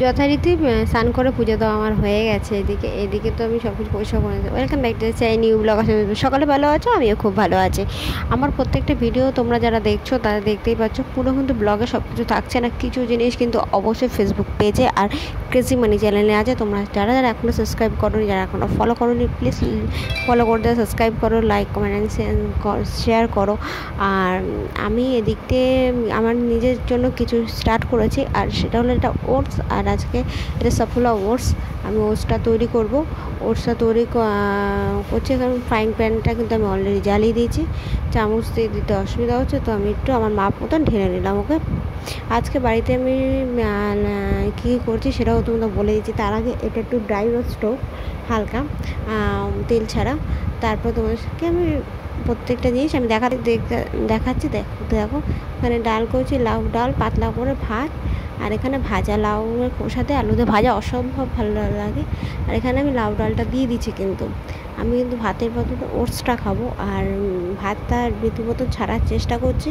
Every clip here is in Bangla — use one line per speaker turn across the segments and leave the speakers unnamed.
যথারীতি স্নান করে পুজো তো আমার হয়ে গেছে। এদিকে তো আমি সব কিছু পরিষ্কার করে দিই। ওয়েলকাম ব্যাক টু চাই নিউ ব্লগ। সকালে ভালো আছো? আমিও খুব ভালো আছি। আমার প্রত্যেকটা ভিডিও তোমরা যারা দেখছো তারা দেখতেই পাচ্ছ, পুরো কিন্তু ব্লগে সব কিছু থাকছে না, কিছু জিনিস কিন্তু অবশ্যই ফেসবুক পেজে আর ক্রেজি মানি চ্যানেলে আছে। তোমরা যারা যারা এখনও সাবস্ক্রাইব করো, যারা এখনও ফলো করো নি, প্লিজ ফলো করে দেওয়া, সাবস্ক্রাইব করো, লাইক কমেন্ট শেয়ার করো। আর আমি এদিকতে আমার নিজের জন্য কিছু স্টার্ট করেছি, আর সেটা হলো এটা ওটস। আর আজকে এটা সফলা ওটস, আমি ওটসটা তৈরি করব। ওটসটা তৈরি করছি, কারণ ফ্রাইং প্যানটা কিন্তু আমি অলরেডি জ্বালিয়ে দিয়েছি। চামচ দিয়ে দিতে অসুবিধা হচ্ছে, তো আমি একটু আমার মাপ মতন ঢেলে নিলাম। ওকে, আজকে বাড়িতে আমি কী করছি সেটাও তোমাদের বলে দিচ্ছি। তার আগে এটা একটু ড্রাই রোস্ট হোক, হালকা তেল ছাড়া। তারপর তোমাদেরকে আমি প্রত্যেকটা জিনিস আমি দেখাচ্ছি। দেখো এখানে ডাল করছি, লাউ ডাল, পাতলা করে ভাত। আর এখানে ভাজা লাউয়ের খোসাতে আলু দিয়ে ভাজা অসম্ভব ভালো লাগে। আর এখানে আমি লাউ ডালটা দিয়ে দিচ্ছি, কিন্তু আমি কিন্তু ভাতের বদলে ওটসটা খাবো, আর ভাতটা রীতিমতো ছাড়ার চেষ্টা করছি।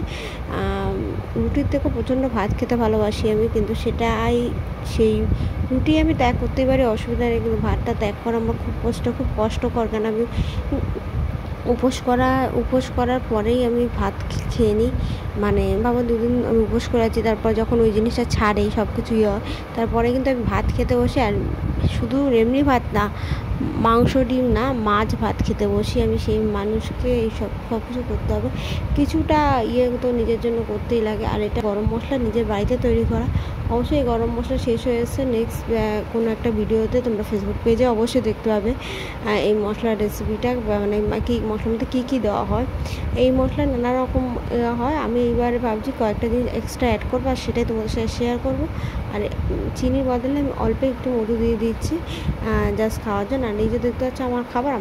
রুটির থেকেও প্রচণ্ড ভাত খেতে ভালোবাসি আমি, কিন্তু সেই রুটি আমি ত্যাগ করতেই পারি, অসুবিধা নেই, কিন্তু ভাতটা ত্যাগ করা আমার খুব কষ্টকর। কেন আমি উপোস করার পরেই আমি ভাত খেয়ে নিই। মানে বাবা 2 দিন আমি উপোস করে আছি, তারপর যখন ওই জিনিসটা ছাড়ে সব কিছুই হয়, তারপরে কিন্তু আমি ভাত খেতে বসি। আর শুধু এমনি ভাত না, মাংস ডিম না, মাছ ভাত খেতে বসি আমি। সেই মানুষকে এই সব কিছু করতে হবে, কিছুটা তো নিজের জন্য করতেই লাগে। আর এটা গরম মশলা নিজের বাড়িতে তৈরি করা। অবশ্যই গরম মশলা শেষ হয়ে এসেছে, নেক্সট কোনো একটা ভিডিওতে তোমরা ফেসবুক পেজে অবশ্যই দেখতে পাবে এই মশলার রেসিপিটা, মানে কি মশলার মধ্যে কী দেওয়া হয়। এই মশলা নানা রকম হয়। আমি এইবারে ভাবছি কয়েকটা জিনিস এক্সট্রা অ্যাড করবো, আর সেটাই তোমাদের সাথে শেয়ার করবো। আর চিনির বদলে আমি অল্প একটু মধু দিয়ে দিচ্ছি, জাস্ট খাওয়ার জন্য। আর এই যে দেখতে পাচ্ছ আমার খাবার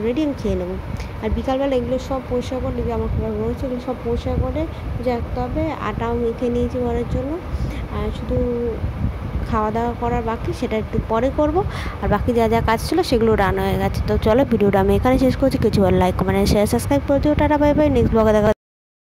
রেডি, আমি খেয়ে নেবো। আর বিকালবেলা এগুলো সব পরিষ্কার করে, যে আমার খাবার রয়েছে এগুলো সব পরিষ্কার করে রাখতে হবে। আটাও মেখে নিয়েছি ঘরের জন্য, শুধু খাওয়া দাওয়া করার বাকি, সেটা একটু পরে করব। আর বাকি যা যা কাজ ছিল সেগুলো রান হয়ে গেছে। তো চলো, ভিডিওটা আমি এখানে শেষ করছি। কিছু লাইক কমেন্ট শেয়ার সাবস্ক্রাইব করে দিও। টাটা, বাই বাই, নেক্সট ব্লগে দেখা।